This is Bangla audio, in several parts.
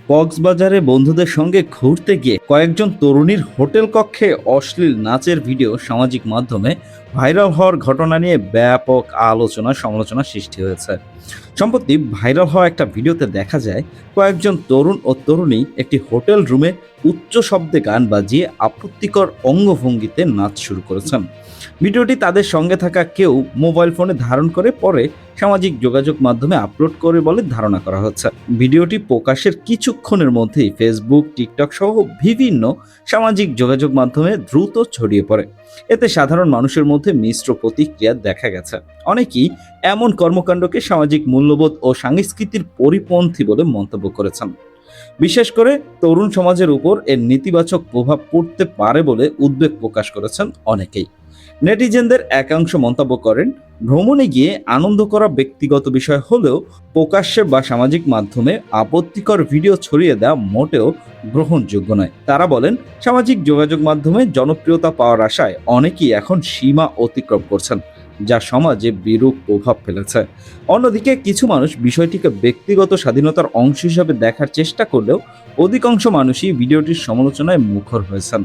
কক্সবাজারে বন্ধুদের সঙ্গে ঘুরতে গিয়ে কয়েকজন তরুণীর হোটেল কক্ষে অশ্লীল নাচের ভিডিও সামাজিক মাধ্যমে ভাইরাল হওয়ার ঘটনা নিয়ে ব্যাপক আলোচনা সমালোচনা সৃষ্টি হয়েছে। সম্প্রতি ভাইরাল হওয়া একটা ভিডিওতে দেখা যায় কয়েকজন তরুণ ও তরুণী একটি হোটেল রুমে উচ্চ শব্দে গান বাজিয়ে আপত্তিকর অঙ্গভঙ্গিতে নাচ শুরু করেছেন। ভিডিওটি তাদের সঙ্গে থাকা কেউ মোবাইল ফোনে ধারণ করে পরে সামাজিক যোগাযোগ মাধ্যমে আপলোড করে বলে ধারণা করা হচ্ছে। ভিডিওটি প্রকাশের কিছুক্ষণের মধ্যেই ফেসবুক, টিকটক সহ বিভিন্ন সামাজিক যোগাযোগ মাধ্যমে দ্রুত ছড়িয়ে পড়ে। এতে সাধারণ মানুষের মধ্যে মিশ্র প্রতিক্রিয়া দেখা গেছে। অনেকেই এমন কর্মকাণ্ডকে সামাজিক মূল্যবোধ ও সংস্কৃতির পরিপন্থী বলে মন্তব্য করেছেন। বিশেষ করে তরুণ সমাজের উপর এর নেতিবাচক প্রভাব পড়তে পারে বলে উদ্বেগ প্রকাশ করেছেন অনেকেই। নেটিজেনদের একাংশ মন্তব্য করেন, ভ্রমণে গিয়ে আনন্দ করা ব্যক্তিগত বিষয় হলেও প্রকাশ্যে বা সামাজিক মাধ্যমে আপত্তিকর ভিডিও ছড়িয়ে দেওয়া মোটেও গ্রহণযোগ্য নয়। তারা বলেন, সামাজিক যোগাযোগ মাধ্যমে জনপ্রিয়তা পাওয়ার আশায় অনেকেই এখন সীমা অতিক্রম করছেন, যা সমাজে বিরূপ প্রভাব ফেলেছে। অন্যদিকে কিছু মানুষ বিষয়টিকে ব্যক্তিগত স্বাধীনতার অংশ হিসাবে দেখার চেষ্টা করলেও অধিকাংশ মানুষই ভিডিওটির সমালোচনায় মুখর হয়েছেন।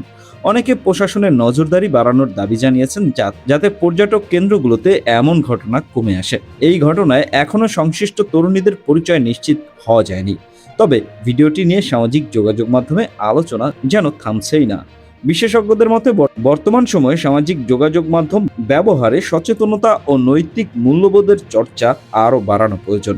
অনেকে প্রশাসনের নজরদারি বাড়ানোর দাবি জানিয়েছেন যাতে পর্যটক কেন্দ্রগুলোতে এমন ঘটনা কমে আসে। এই ঘটনায় এখনও সংশ্লিষ্ট তরুণীদের পরিচয় নিশ্চিত হওয়া যায়নি। তবে ভিডিওটি নিয়ে সামাজিক যোগাযোগ মাধ্যমে আলোচনা যেন থামছেই না। বিশেষজ্ঞদের মতে বর্তমান সময়ে সামাজিক যোগাযোগ মাধ্যম ব্যবহারে সচেতনতা ও নৈতিক মূল্যবোধের চর্চা আরও বাড়ানো প্রয়োজন।